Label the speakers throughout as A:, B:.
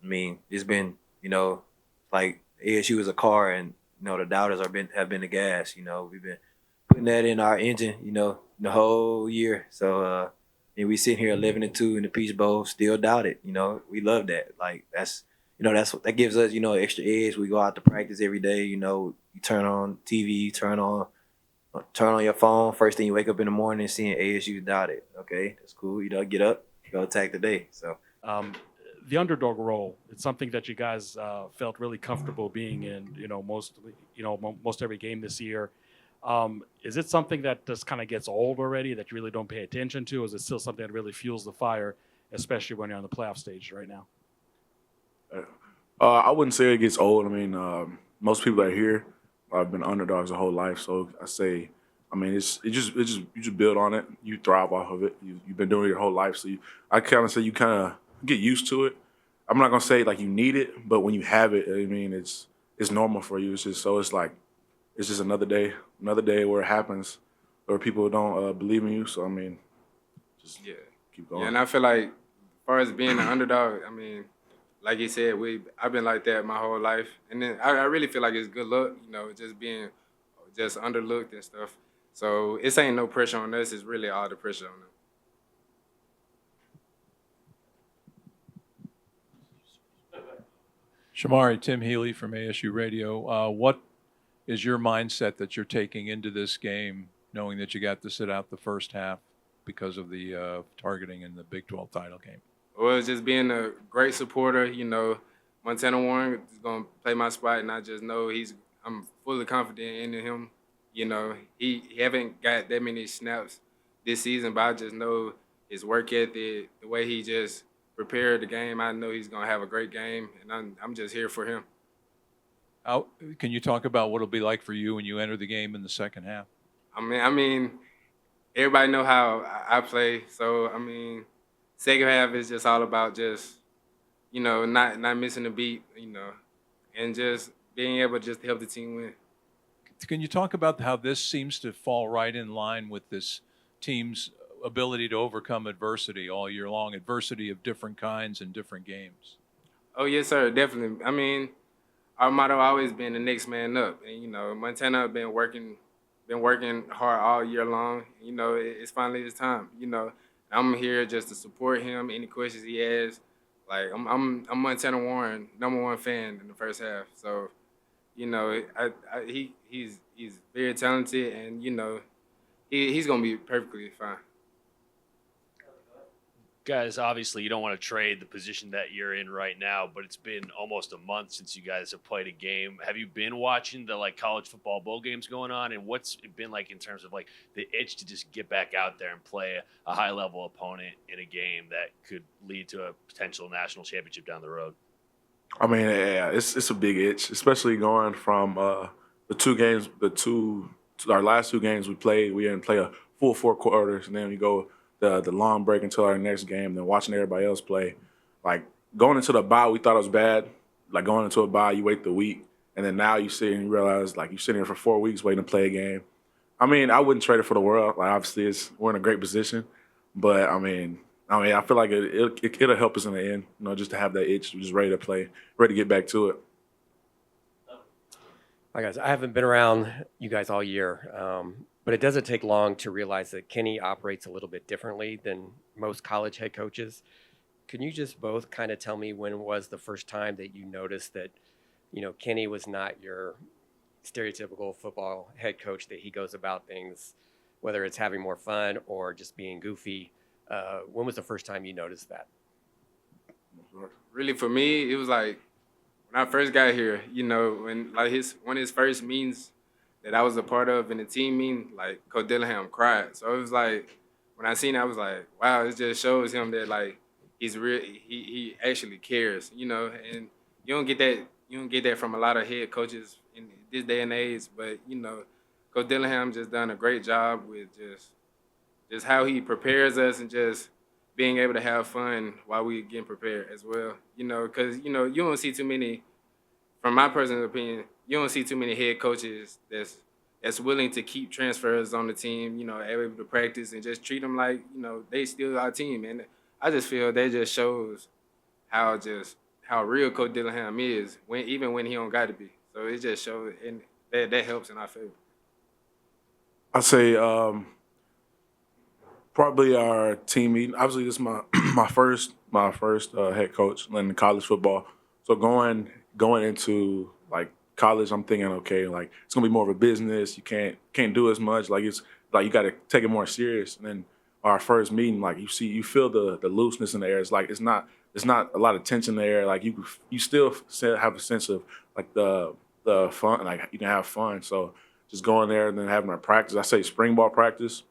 A: mean, it's been, like ASU is a car, and the doubters have been the gas. We've been putting that in our engine, the whole year. So, and we sitting here 11-2 in the Peach Bowl, still doubted. We love that. Like that gives us extra edge. We go out to practice every day. You turn on TV, turn on your phone. First thing you wake up in the morning, seeing ASU doubted. Okay, that's cool. Get up, go attack the day. So.
B: The underdog role, it's something that you guys felt really comfortable being in, most every game this year. Is it something that just kind of gets old already that you really don't pay attention to? Or is it still something that really fuels the fire, especially when you're on the playoff stage right now?
C: I wouldn't say it gets old. I mean, most people that are here have been underdogs their whole life. So I say, I mean, you just build on it. You thrive off of it. You've been doing it your whole life. So I kind of say you kind of get used to it. I'm not gonna say like you need it, but when you have it, I mean, it's normal for you. It's just another day where it happens, or people don't believe in you. So I mean, just keep going.
D: Yeah, and I feel like, as far as being an underdog, I mean, like you said, I've been like that my whole life, and then I really feel like it's good luck, just being just underlooked and stuff. So it ain't no pressure on us. It's really all the pressure on them.
E: Shamari, Tim Healy from ASU Radio. What is your mindset that you're taking into this game, knowing that you got to sit out the first half because of the targeting in the Big 12 title game?
D: Well, it's just being a great supporter. Montana Warren is going to play my spot, and I just know I'm fully confident in him. He haven't got that many snaps this season, but I just know his work ethic, the way he just prepared the game. I know he's going to have a great game, and I'm just here for him.
E: Can you talk about what it'll be like for you when you enter the game in the second half?
D: I mean, everybody know how I play, so I mean, second half is just all about just, not missing a beat, and just being able to just help the team win.
E: Can you talk about how this seems to fall right in line with this team's ability to overcome adversity all year long, adversity of different kinds in different games?
D: Oh, yes, sir, definitely. I mean, our motto always been the next man up. And, Montana been working hard all year long. It's finally his time. I'm here just to support him, any questions he has. Like, I'm Montana Warren, #1 fan in the first half. So, he's very talented, and, he's going to be perfectly fine.
F: Guys, obviously you don't want to trade the position that you're in right now, but it's been almost a month since you guys have played a game. Have you been watching the college football bowl games going on, and what's it been like in terms of the itch to just get back out there and play a high level opponent in a game that could lead to a potential national championship down the road?
C: I mean, yeah, it's a big itch, especially going from our last two games we played. We didn't play a full 4 quarters, and then we go the long break until our next game, then watching everybody else play. Like, going into the bye, we thought it was bad. Like, going into a bye, you wait the week, and then now you sit and you realize, you're sitting here for 4 weeks waiting to play a game. I mean, I wouldn't trade it for the world. Obviously, we're in a great position. But, I feel like it'll help us in the end, just to have that itch, just ready to play, ready to get back to it.
G: Hi, guys. I haven't been around you guys all year, but it doesn't take long to realize that Kenny operates a little bit differently than most college head coaches. Can you just both kind of tell me when was the first time that you noticed that, Kenny was not your stereotypical football head coach, that he goes about things, whether it's having more fun or just being goofy? When was the first time you noticed that?
D: Really, for me, it was when I first got here, when one of his first meetings that I was a part of in the team meeting, Coach Dillingham cried. So it was when I seen it, I was like, wow, it just shows him that he's real. He actually cares, and you don't get that from a lot of head coaches in this day and age. But Coach Dillingham just done a great job with just how he prepares us and just being able to have fun while we getting prepared as well. Because you don't see too many, from my personal opinion, you don't see too many head coaches that's willing to keep transfers on the team, able to practice and just treat them like, they still our team. And I just feel that just shows how how real Coach Dillingham is even when he don't got to be. So it just shows, and that helps in our favor.
C: I say probably our team meeting. Obviously, this is my my first head coach in college football. So going into like college, I'm thinking, okay, like it's gonna be more of a business. You can't do as much. Like it's like you got to take it more serious. And then our first meeting, like you feel the looseness in the air. It's like it's not a lot of tension there. Like you still have a sense of like the fun. Like you can have fun. So just going there and then having our practice. I say spring ball practice.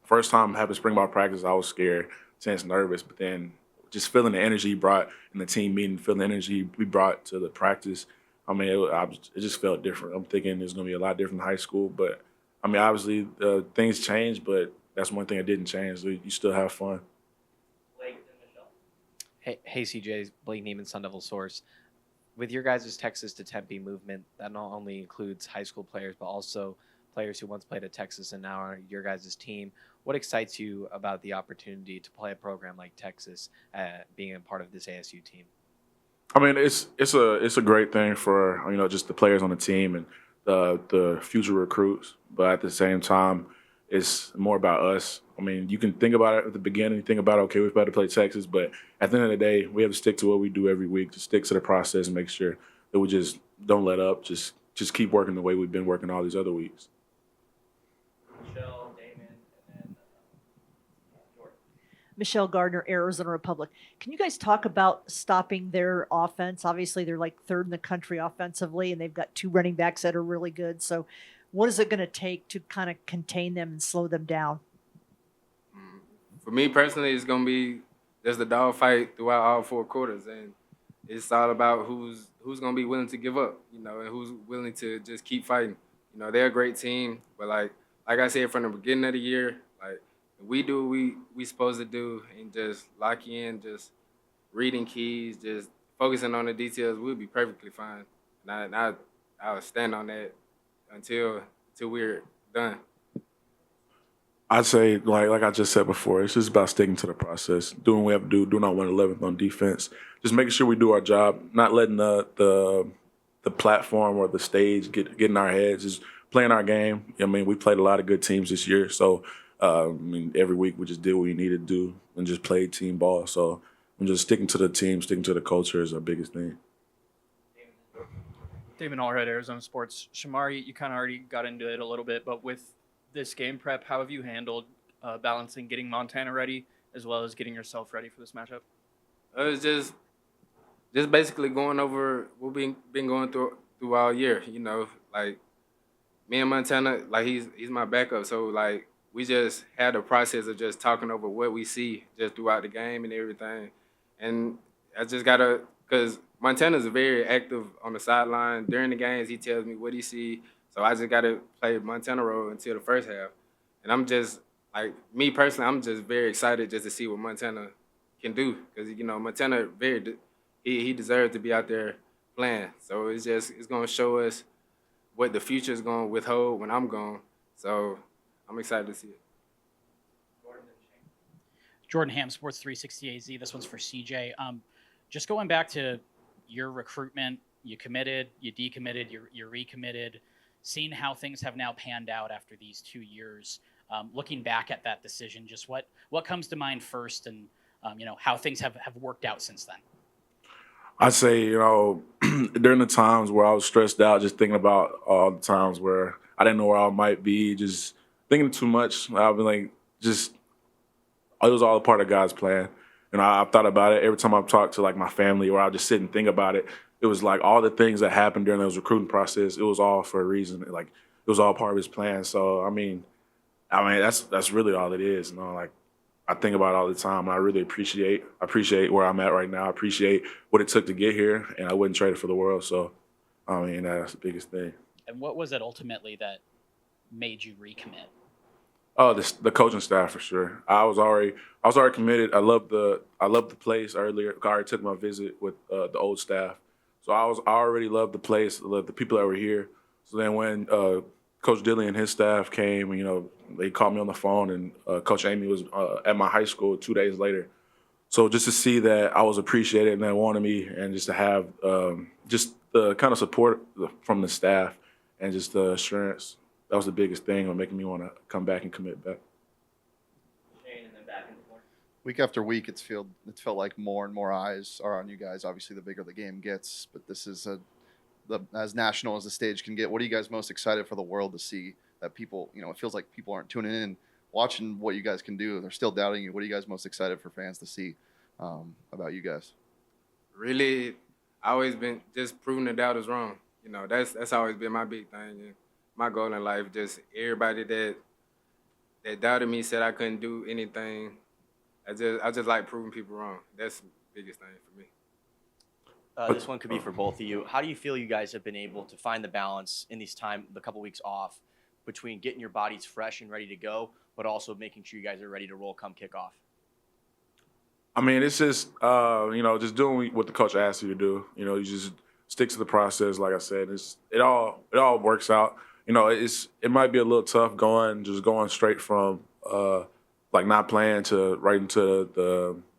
C: First time having spring ball practice, I was scared, tense, nervous. But then just feeling the energy he brought in the team meeting, feeling the energy we brought to the practice. I mean, it just felt different. I'm thinking it's going to be a lot different in high school. But, I mean, obviously things change, but that's one thing that didn't change. So you still have fun.
H: Hey, CJ, Blake Neiman, Sun Devil Source. With your guys' Texas to Tempe movement, that not only includes high school players, but also players who once played at Texas and now are your guys' team. What excites you about the opportunity to play a program like Texas, being a part of this ASU team?
C: I mean, it's a great thing for just the players on the team and the future recruits, but at the same time, it's more about us. I mean, you can think about it at the beginning, think about, okay, we're about to play Texas, but at the end of the day, we have to stick to what we do every week, to stick to the process and make sure that we just don't let up, just keep working the way we've been working all these other weeks.
I: Michelle Gardner, Arizona Republic. Can you guys talk about stopping their offense? Obviously, they're like third in the country offensively, and they've got two running backs that are really good. So what is it going to take to kind of contain them and slow them down?
D: For me personally, it's going to be there's the dogfight throughout all four quarters, and it's all about who's going to be willing to give up, and who's willing to just keep fighting. They're a great team, but like I said from the beginning of the year, like we do what we supposed to do and just lock in, just reading keys, just focusing on the details, we'll be perfectly fine. And I'll stand on that until we're done.
C: I'd say, like I just said before, it's just about sticking to the process, doing what we have to do, doing our 111th on defense, just making sure we do our job, not letting the platform or the stage get in our heads, just playing our game. I mean, we played a lot of good teams this year, so I mean, every week we just did what we needed to do and just played team ball. So I'm just sticking to the team, sticking to the culture is our biggest thing.
J: Damon Allred, Arizona Sports. Shamari, you kind of already got into it a little bit, but with this game prep, how have you handled balancing getting Montana ready as well as getting yourself ready for this matchup?
D: It was just basically going over what we've been going through all year. Like me and Montana, like he's my backup, so like we just had a process of just talking over what we see just throughout the game and everything. And I just gotta, because Montana's very active on the sideline during the games. He tells me what he see. So I just got to play Montana role until the first half. And I'm just, like, me personally, I'm just very excited just to see what Montana can do. Because, Montana, he deserves to be out there playing. So it's going to show us what the future is going to withhold when I'm gone. So I'm excited to see it.
K: Jordan Ham, Sports 360 AZ. This one's for CJ. Just going back to your recruitment, you committed, you decommitted, you recommitted. Seeing how things have now panned out after these 2 years, looking back at that decision, just what comes to mind first, and how things have worked out since then?
C: I'd say, during the times where I was stressed out, just thinking about all the times where I didn't know where I might be, just thinking too much. I've been like, it was all a part of God's plan. I've thought about it every time I've talked to like my family, or I'll just sit and think about it. It was like all the things that happened during those recruiting process, it was all for a reason. Like it was all part of his plan. So I mean that's really all it is. Like I think about it all the time, and I really appreciate where I'm at right now. I appreciate what it took to get here, and I wouldn't trade it for the world. So I mean that's the biggest thing.
K: And what was it ultimately that made you recommit?
C: Oh, the coaching staff for sure. I was already committed. I loved the place earlier. I already took my visit with the old staff. So I already loved the place, loved the people that were here. So then when Coach Dilly and his staff came, they called me on the phone, and Coach Amy was at my high school 2 days later. So just to see that I was appreciated and they wanted me, and just to have just the kind of support from the staff and just the assurance, that was the biggest thing on making me want to come back and commit back.
L: Week after week, it's felt like more and more eyes are on you guys. Obviously, the bigger the game gets, but this is as national as the stage can get. What are you guys most excited for the world to see? That people, it feels like people aren't tuning in, watching what you guys can do. They're still doubting you. What are you guys most excited for fans to see about you guys?
D: Really, I always been just proving the doubt is wrong. That's always been my big thing and my goal in life. Just everybody that doubted me, said I couldn't do anything. I just like proving people wrong. That's the biggest thing for me.
M: This one could be for both of you. How do you feel you guys have been able to find the balance in the couple weeks off, between getting your bodies fresh and ready to go, but also making sure you guys are ready to roll come kickoff?
C: I mean, it's just just doing what the coach asks you to do. You just stick to the process. Like I said, it all works out. It might be a little tough going straight from not playing to right into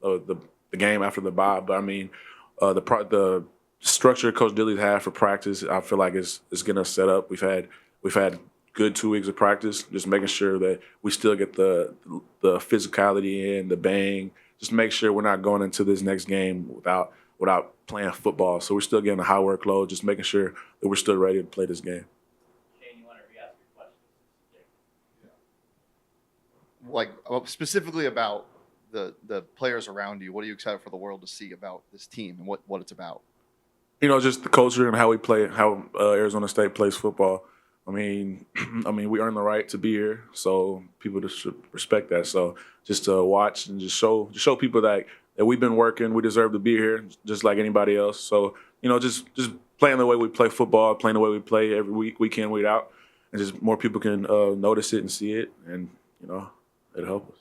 C: the game after the bye. But I mean, the structure Coach Dilly's had for practice, I feel like it's getting us set up. We've had good 2 weeks of practice, just making sure that we still get the physicality in, the bang. Just make sure we're not going into this next game without playing football. So we're still getting a high workload, just making sure that we're still ready to play this game.
M: Shane, you want to re-ask your question?
L: Like specifically about the players around you. What are you excited for the world to see about this team and what it's about?
C: Just the culture and how we play, how Arizona State plays football. I mean, we earn the right to be here, so people just should respect that. So just to watch and just show people that we've been working, we deserve to be here, just like anybody else. So just playing the way we play football, playing the way we play every week in, week out, and just more people can notice it and see it, and it'll help us.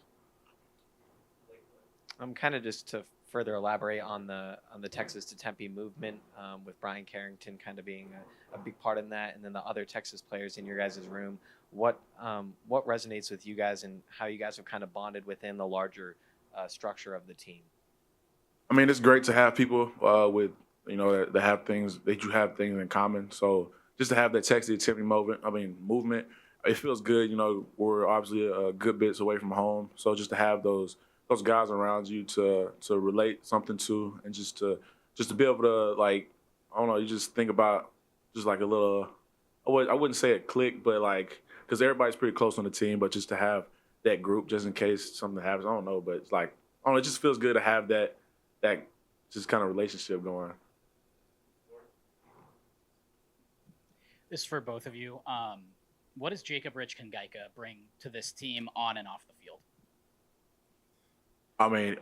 H: I'm kind of just to further elaborate on the Texas to Tempe movement, with Brian Carrington kind of being a big part in that, and then the other Texas players in your guys' room. What resonates with you guys and how you guys have kind of bonded within the larger structure of the team?
C: I mean, it's great to have people with that have things that you have things in common. So just to have that Texas to Tempe movement, it feels good. We're obviously a good bits away from home, so just to have those guys around you to relate something to, and just to be able to you just think about just like a little, I wouldn't say a clique, but because everybody's pretty close on the team, but just to have that group just in case something happens. I don't know, but it's it just feels good to have that just kind of relationship going.
K: This is for both of you. What does Jacob Rich Kangaika bring to this team on and off the field?
C: I mean,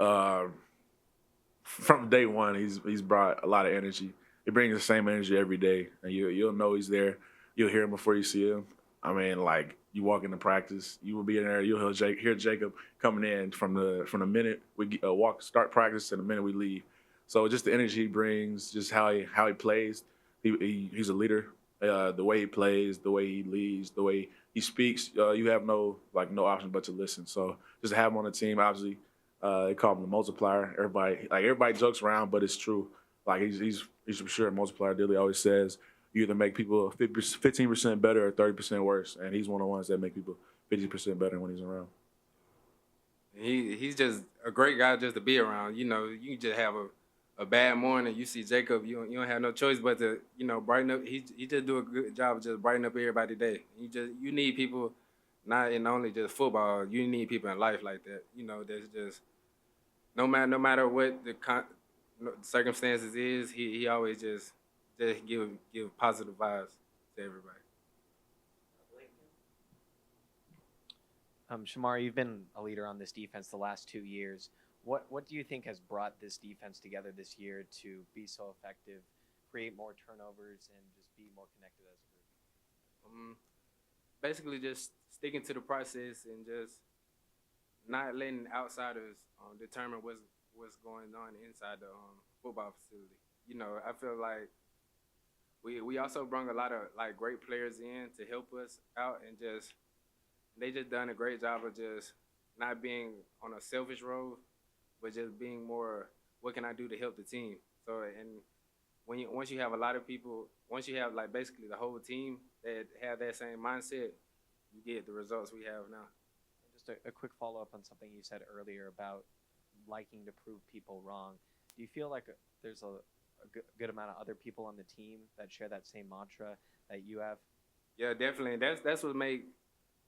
C: from day one, he's brought a lot of energy. He brings the same energy every day, and you'll know he's there. You'll hear him before you see him. I mean, you walk into practice, you will be in there. You'll hear Jacob coming in from the minute we start practice to the minute we leave. So just the energy he brings, just how he plays. He's a leader. The way he plays, the way he leads, the way he speaks, you have no option but to listen. So just to have him on the team, obviously. They call him the multiplier. Everybody jokes around, but it's true. He's for sure a multiplier. Dilly always says you either make people 15% better or 30% worse, and he's one of the ones that make people 50% better when he's around.
D: He's just a great guy just to be around. You just have a bad morning. You see Jacob, you don't have no choice but to brighten up. He just do a good job of just brightening up everybody's day. You need people, not in only just football. You need people in life like that. That's just. No matter what the circumstances is, he always just give positive vibes to everybody.
H: Shamari, you've been a leader on this defense the last 2 years. What do you think has brought this defense together this year to be so effective, create more turnovers, and just be more connected as a group?
D: Basically, just sticking to the process and just not letting outsiders determine what's going on inside the football facility. I feel like we also brought a lot of great players in to help us out, and they just done a great job of just not being on a selfish road, but just being more, what can I do to help the team? So, and once you have a lot of people, once you have like basically the whole team that have that same mindset, you get the results we have now.
H: Just a quick follow up on something you said earlier about liking to prove people wrong. Do you feel like there's a good amount of other people on the team that share that same mantra that you have?
D: Yeah, definitely. That's what make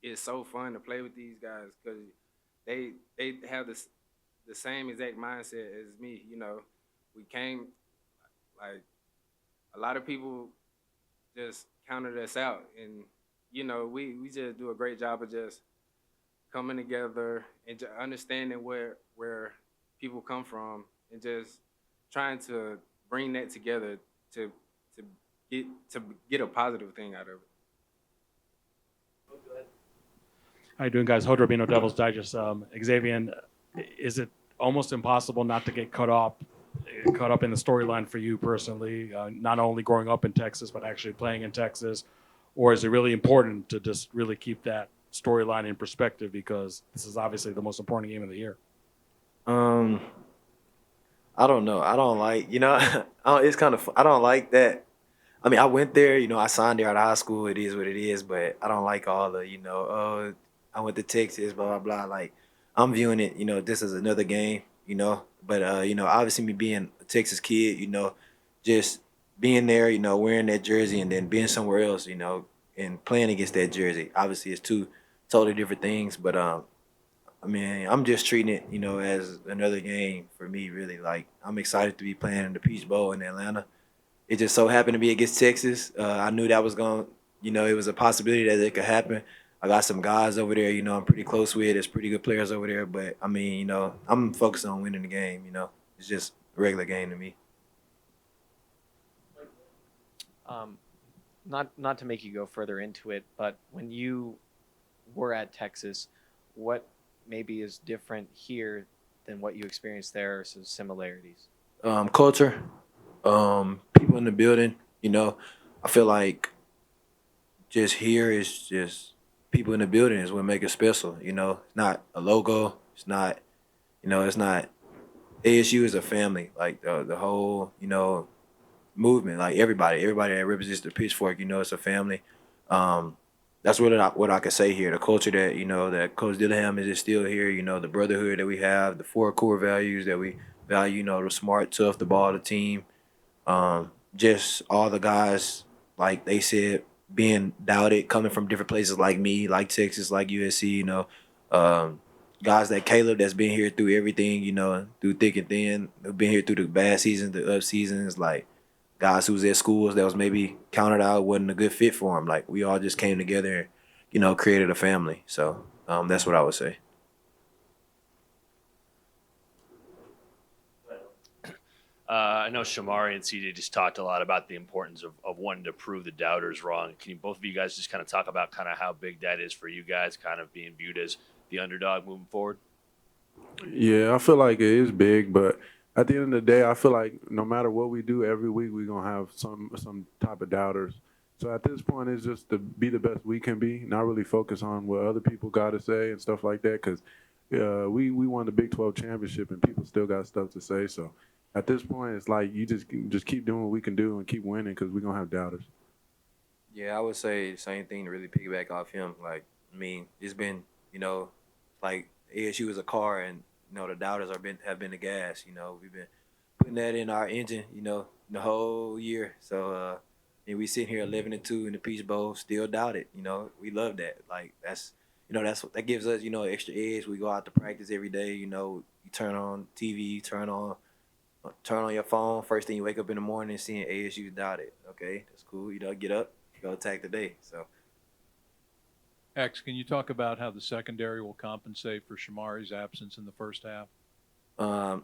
D: it so fun to play with these guys, because they have the same exact mindset as me. You know, we came like a lot of people just counted us out, and you know we just do a great job of just coming together and just understanding where people come from and just trying to bring that together to get a positive thing out of it.
B: How you doing, guys? Hood Rubino, Devils Digest. Xavion, is it almost impossible not to get caught up in the storyline for you personally, not only growing up in Texas, but actually playing in Texas? Or is it really important to just really keep that storyline in perspective, because this is obviously the most important game of the year?
A: I don't know. I don't like, it's kind of, I don't like that. I mean, I went there, I signed there out of high school. It is what it is, but I don't like all the, I went to Texas, blah, blah, blah. Like, I'm viewing it, this is another game, but, obviously me being a Texas kid, just being there, wearing that jersey and then being somewhere else, and playing against that jersey. Obviously, it's two totally different things, but, I mean, I'm just treating it, as another game for me, really. Like, I'm excited to be playing in the Peach Bowl in Atlanta. It just so happened to be against Texas. I knew that was going, it was a possibility that it could happen. I got some guys over there, I'm pretty close with. There's pretty good players over there. But, I mean, I'm focused on winning the game, It's just a regular game to me.
H: Not to make you go further into it, but when you were at Texas, what maybe is different here than what you experienced there, or some similarities?
A: Culture, people in the building, I feel like just here is just people in the building is what make it special, It's not a logo. It's not, it's not, ASU is a family, like the whole, movement, like everybody that represents the pitchfork, it's a family. That's what I could say here. The culture that, that Coach Dillingham is still here, the brotherhood that we have, the 4 core values that we value, the smart, tough, the ball, the team. Just all the guys, like they said, being doubted, coming from different places like me, like Texas, like USC, guys like Caleb that's been here through everything, through thick and thin, who've been here through the bad seasons, the up seasons, like guys who was at schools that was maybe counted out, wasn't a good fit for them. Like we all just came together and, created a family. So that's what I would say.
F: I know Shamari and CJ just talked a lot about the importance of wanting to prove the doubters wrong. Can you, both of you guys, just kind of talk about kind of how big that is for you guys, kind of being viewed as the underdog moving forward?
C: Yeah, I feel like it is big, but at the end of the day, I feel like no matter what we do every week, we're going to have some type of doubters. So at this point, it's just to be the best we can be, not really focus on what other people got to say and stuff like that, because we won the Big 12 championship and people still got stuff to say. So at this point, it's like you just keep doing what we can do and keep winning, because we're going to have doubters.
A: Yeah, I would say the same thing to really piggyback off him. Like, I mean, it's been, like ASU is a car, and, the doubters have been the gas. We've been putting that in our engine, the whole year. So, and we sitting here 11-2 in the Peach Bowl, still doubted. We love that. Like that gives us, extra edge. We go out to practice every day. You turn on TV, turn on your phone. First thing you wake up in the morning, seeing ASU doubted. Okay, that's cool. Get up, go attack the day. So.
E: X, can you talk about how the secondary will compensate for Shamari's absence in the first half?
A: I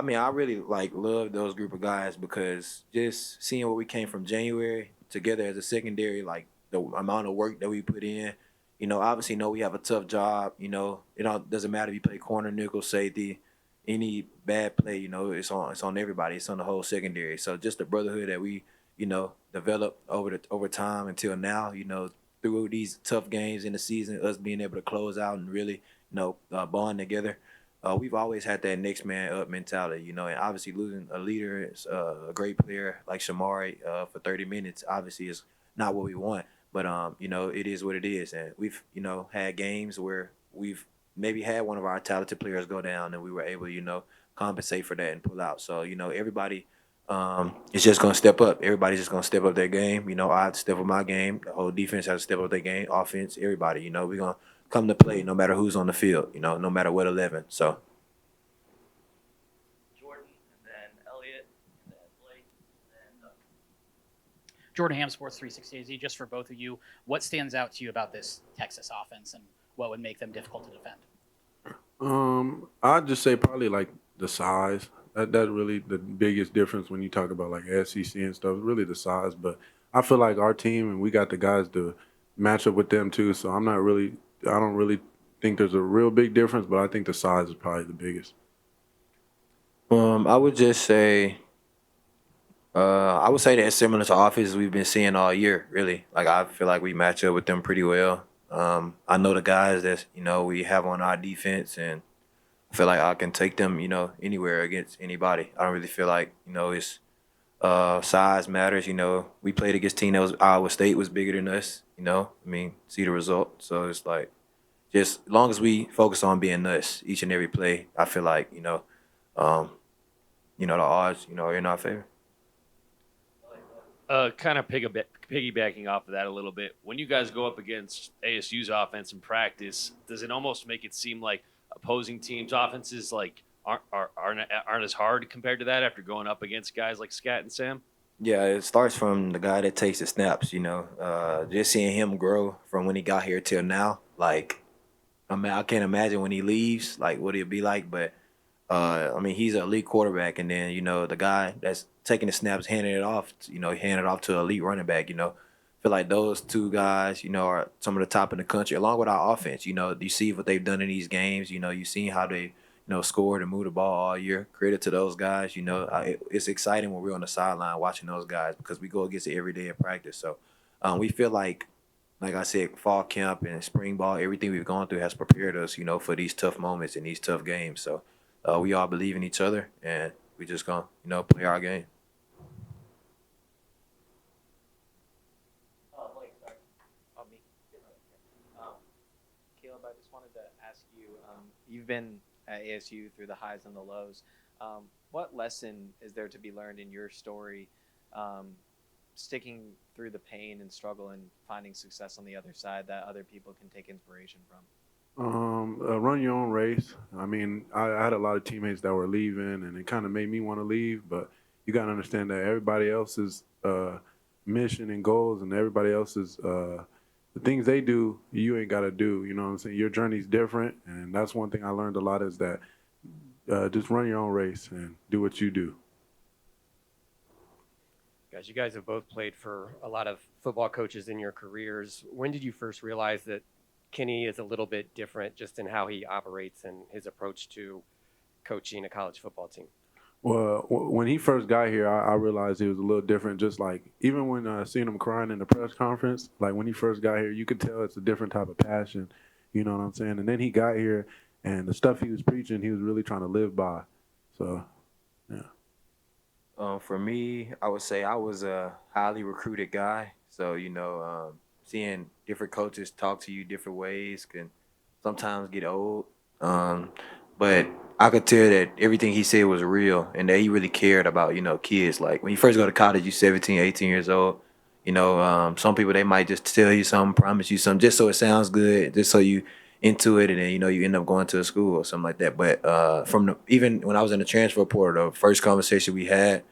A: mean, I really love those group of guys, because just seeing where we came from January together as a secondary, like the amount of work that we put in, obviously we have a tough job. It doesn't matter if you play corner, nickel, safety, any bad play, it's on everybody. It's on the whole secondary. So just the brotherhood that we, developed over time until now, through these tough games in the season, us being able to close out and really, bond together. we've always had that next man up mentality, you know, and obviously losing a leader, a great player like Shamari for 30 minutes, obviously is not what we want. But you know, it is what it is, and we've, you know, had games where we've maybe had one of our talented players go down, and we were able, you know, compensate for that and pull out. So you know, everybody is just gonna step up. Everybody's just gonna step up their game. You know, I have to step up my game. The whole defense has to step up their game. Offense, everybody. You know, we're gonna come to play no matter who's on the field. You know, no matter what 11. So.
M: Jordan, and then Elliot, and then Blake, and then
K: Jordan Ham, Sports 360 AZ, just for both of you, what stands out to you about this Texas offense and what would make them difficult to defend?
C: I'd just say probably like the size. That's really the biggest difference when you talk about like SEC and stuff. Really the size, but I feel like our team and we got the guys to match up with them too. So I don't really think there's a real big difference, but I think the size is probably the biggest.
A: I would just say, I would say that it's similar to offenses we've been seeing all year. Really, like I feel like we match up with them pretty well. I know the guys that, you know, we have on our defense, and I feel like I can take them, you know, anywhere against anybody. I don't really feel like, you know, it's size matters. You know, we played against a team that was Iowa State was bigger than us. You know, I mean, see the result. So it's like, just as long as we focus on being us each and every play, I feel like, the odds, you know, are in our favor.
F: Kind of piggybacking off of that a little bit. When you guys go up against ASU's offense in practice, does it almost make it seem like opposing teams' offenses like aren't as hard compared to that after going up against guys like Scat and Sam?
A: Yeah, it starts from the guy that takes the snaps, you know. Just seeing him grow from when he got here till now, like, I mean, I can't imagine when he leaves, like, what it'll be like. But, I mean, he's an elite quarterback. And then, you know, the guy that's taking the snaps, handing it off, handing it off to an elite running back, you know. I feel like those two guys, you know, are some of the top in the country, along with our offense. You know, you see what they've done in these games. You know, you've seen how they, scored and moved the ball all year. Credit to those guys. You know, it's exciting when we're on the sideline watching those guys because we go against it every day in practice. So we feel like I said, fall camp and spring ball, everything we've gone through has prepared us, you know, for these tough moments and these tough games. So we all believe in each other, and we just gonna, play our game.
H: Blake, sorry. Oh, me. Caleb, I just wanted to ask you, you've been at ASU through the highs and the lows. What lesson is there to be learned in your story, sticking through the pain and struggle and finding success on the other side that other people can take inspiration from?
C: Run your own race. I mean, I had a lot of teammates that were leaving, and it kind of made me want to leave. But you got to understand that everybody else's mission and goals, and everybody else's the things they do, you ain't got to do. You know what I'm saying? Your journey's different, and that's one thing I learned a lot is that just run your own race and do what you do.
G: Guys, you guys have both played for a lot of football coaches in your careers. When did you first realize that Kenny is a little bit different just in how he operates and his approach to coaching a college football team?
C: Well, when he first got here, I realized he was a little different. Just like even when seeing him crying in the press conference, like when he first got here, you could tell it's a different type of passion. You know what I'm saying? And then he got here, and the stuff he was preaching, he was really trying to live by. So, yeah.
A: For me, I would say I was a highly recruited guy. So, seeing different coaches talk to you different ways can sometimes get old. But I could tell that everything he said was real and that he really cared about, kids. Like when you first go to college, you're 17, 18 years old. Some people, they might just tell you something, promise you something, just so it sounds good, just so you into it, and then, you end up going to a school or something like that. But even when I was in the transfer portal, the first conversation we had,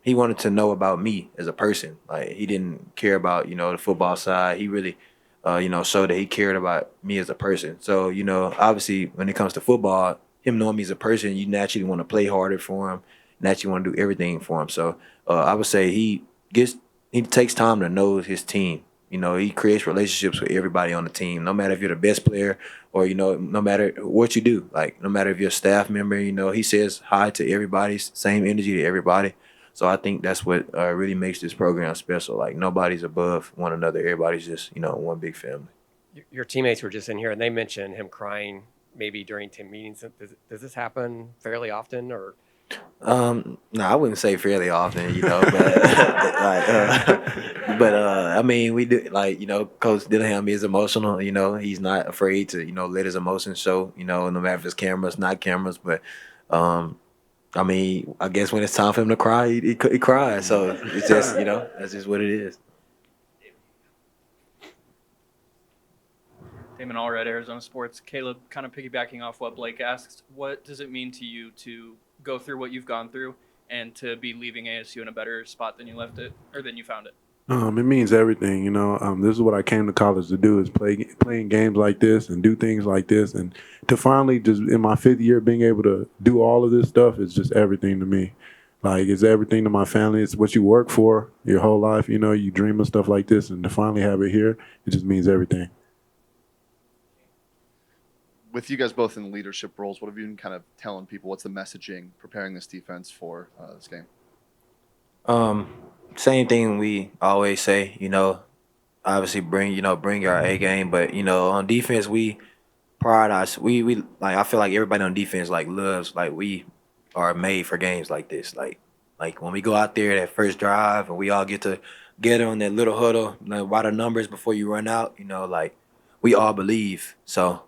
A: he wanted to know about me as a person. Like he didn't care about, the football side. He really, showed that he cared about me as a person. So, obviously when it comes to football, him knowing me as a person, you naturally want to play harder for him, naturally want to do everything for him. So I would say he takes time to know his team. He creates relationships with everybody on the team, no matter if you're the best player or, no matter what you do. Like, no matter if you're a staff member, he says hi to everybody, same energy to everybody. So I think that's what really makes this program special. Like, nobody's above one another. Everybody's just, one big family.
G: Your teammates were just in here, and they mentioned him crying maybe during team meetings? Does this happen fairly often, or?
A: No, I wouldn't say fairly often, but I mean, we do Coach Dillingham is emotional. He's not afraid to let his emotions show. No matter if it's cameras, not cameras, but I mean, I guess when it's time for him to cry, he cries. So it's just that's just what it is.
J: Damon Allred, Arizona Sports. Caleb, kind of piggybacking off what Blake asks, what does it mean to you to go through what you've gone through and to be leaving ASU in a better spot than you left it or than you found it?
C: It means everything, This is what I came to college to do: is playing games like this and do things like this, and to finally just in my 5th year being able to do all of this stuff is just everything to me. Like, it's everything to my family. It's what you work for your whole life. You dream of stuff like this, and to finally have it here, it just means everything.
L: With you guys both in leadership roles, what have you been kind of telling people? What's the messaging preparing this defense for this game?
A: Same thing we always say. Obviously bring your A game, but on defense we pride us. We like, I feel like everybody on defense loves, we are made for games like this. Like when we go out there that first drive and we all get together on that little huddle, by the numbers before you run out. We all believe. So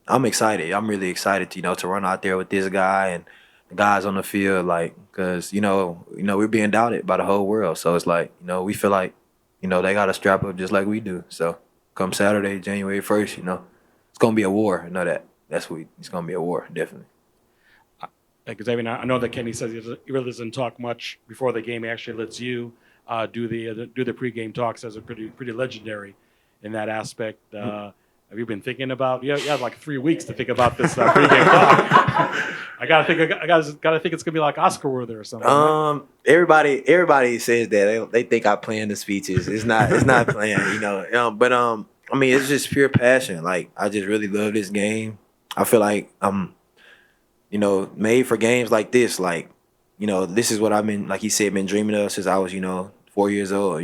A: I'm excited. I'm really excited to run out there with this guy and the guys on the field, because we're being doubted by the whole world. So it's we feel like they got to strap up just like we do. So come Saturday, January 1st, it's gonna be a war. I know that. It's gonna be a war, definitely.
B: Xavion, I know that Kenny says he really doesn't talk much before the game. He actually lets you do the pregame talks, as a pretty legendary in that aspect. Have you been thinking about? You had like 3 weeks to think about this pregame talk. I gotta think it's gonna be like Oscar worthy or something. Right?
A: Everybody says that they think I plan the speeches. It's not planned, But I mean, it's just pure passion. Like, I just really love this game. I feel like I'm, made for games like this. Like, this is what I've been, like he said, been dreaming of since I was 4 years old.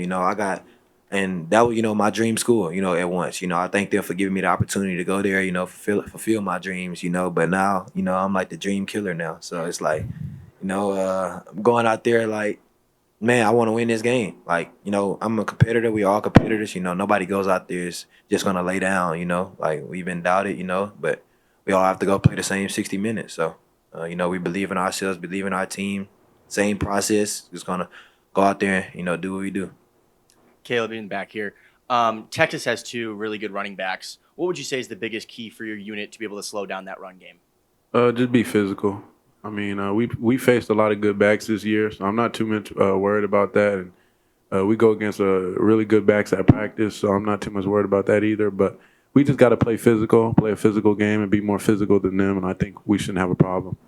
A: And that was, my dream school, at once. I thank them for giving me the opportunity to go there, fulfill my dreams, But now, I'm like the dream killer now. So it's like, I'm going out there like, man, I want to win this game. Like, I'm a competitor. We all competitors. Nobody goes out there is just going to lay down, Like, we've been doubted, but we all have to go play the same 60 minutes. So, we believe in ourselves, believe in our team. Same process. Just going to go out there and, do what we do.
M: Caleb, in back here. Texas has 2 really good running backs. What would you say is the biggest key for your unit to be able to slow down that run game?
C: Just be physical. I mean, we faced a lot of good backs this year, so I'm not too much worried about that. And we go against really good backs at practice, so I'm not too much worried about that either. But we just got to play a physical game, and be more physical than them, and I think we shouldn't have a problem.